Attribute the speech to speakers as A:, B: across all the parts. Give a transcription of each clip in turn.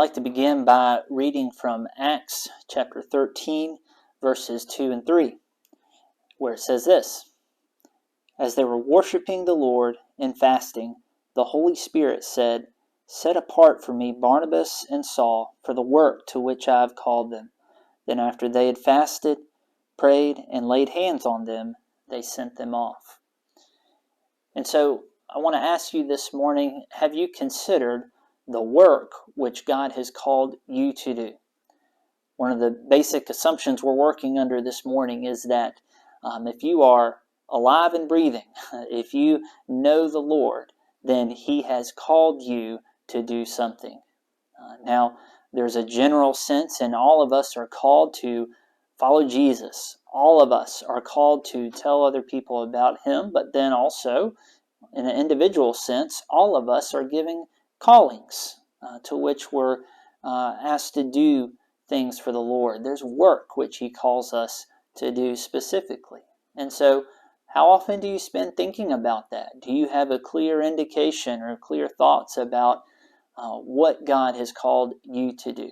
A: like to begin by reading from Acts chapter 13, verses 2 and 3, where it says this: As they were worshiping the Lord and fasting, the Holy Spirit said, Set apart for me Barnabas and Saul for the work to which I have called them. Then after they had fasted, prayed, and laid hands on them, they sent them off. And so I want to ask you this morning, have you considered the work which God has called you to do? One of the basic assumptions we're working under this morning is that if you are alive and breathing, if you know the Lord, then He has called you to do something. Now, there's a general sense, and all of us are called to follow Jesus. All of us are called to tell other people about Him, but then also, in an individual sense, all of us are given callings to which we're asked to do things for the Lord. There's work which He calls us to do specifically. And so, how often do you spend thinking about that? Do you have a clear indication or clear thoughts about what God has called you to do?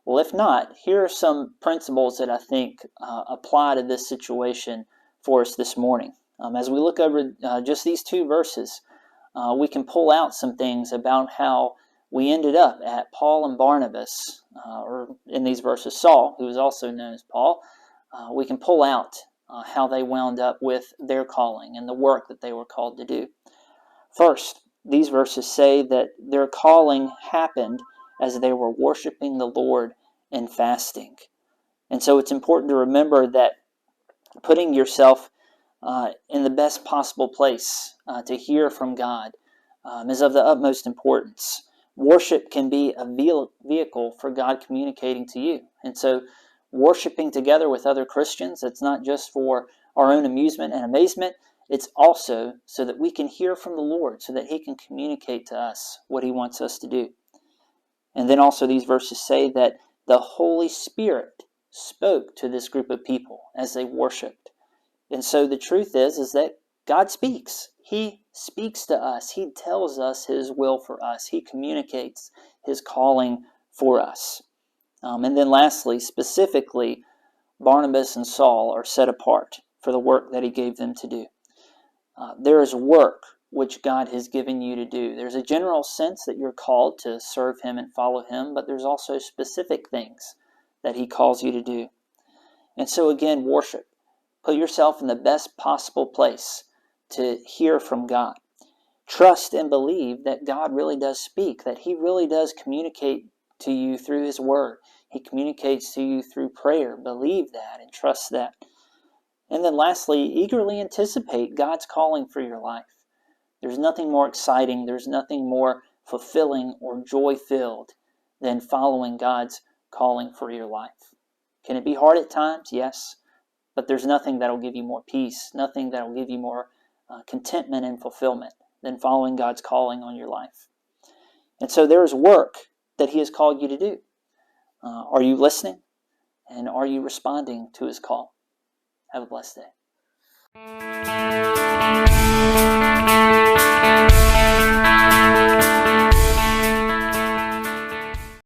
A: Well, if not, here are some principles that I think apply to this situation for us this morning. As we look over just these two verses, we can pull out some things about how we ended up at Paul and Barnabas, or in these verses, Saul, who is also known as Paul. We can pull out how they wound up with their calling and the work that they were called to do. First, these verses say that their calling happened as they were worshiping the Lord and fasting. And so it's important to remember that putting yourself in the best possible place to hear from God is of the utmost importance. Worship can be a vehicle for God communicating to you. And so worshiping together with other Christians, it's not just for our own amusement and amazement, it's also so that we can hear from the Lord, so that He can communicate to us what He wants us to do. And then also these verses say that the Holy Spirit spoke to this group of people as they worshiped. And so the truth is that God speaks. He speaks to us. He tells us His will for us. He communicates His calling for us. And then lastly, specifically, Barnabas and Saul are set apart for the work that He gave them to do. There is work which God has given you to do. There's a general sense that you're called to serve Him and follow Him, but there's also specific things that He calls you to do. And so again, worship. Put yourself in the best possible place to hear from God. Trust and believe that God really does speak, that He really does communicate to you through His Word. He communicates to you through prayer. Believe that and trust that. And then lastly, eagerly anticipate God's calling for your life. There's nothing more exciting, there's nothing more fulfilling or joy-filled than following God's calling for your life. Can it be hard at times? Yes. But there's nothing that'll give you more peace, nothing that'll give you more contentment and fulfillment than following God's calling on your life. And so there is work that He has called you to do. Are you listening? And are you responding to His call? Have a blessed day.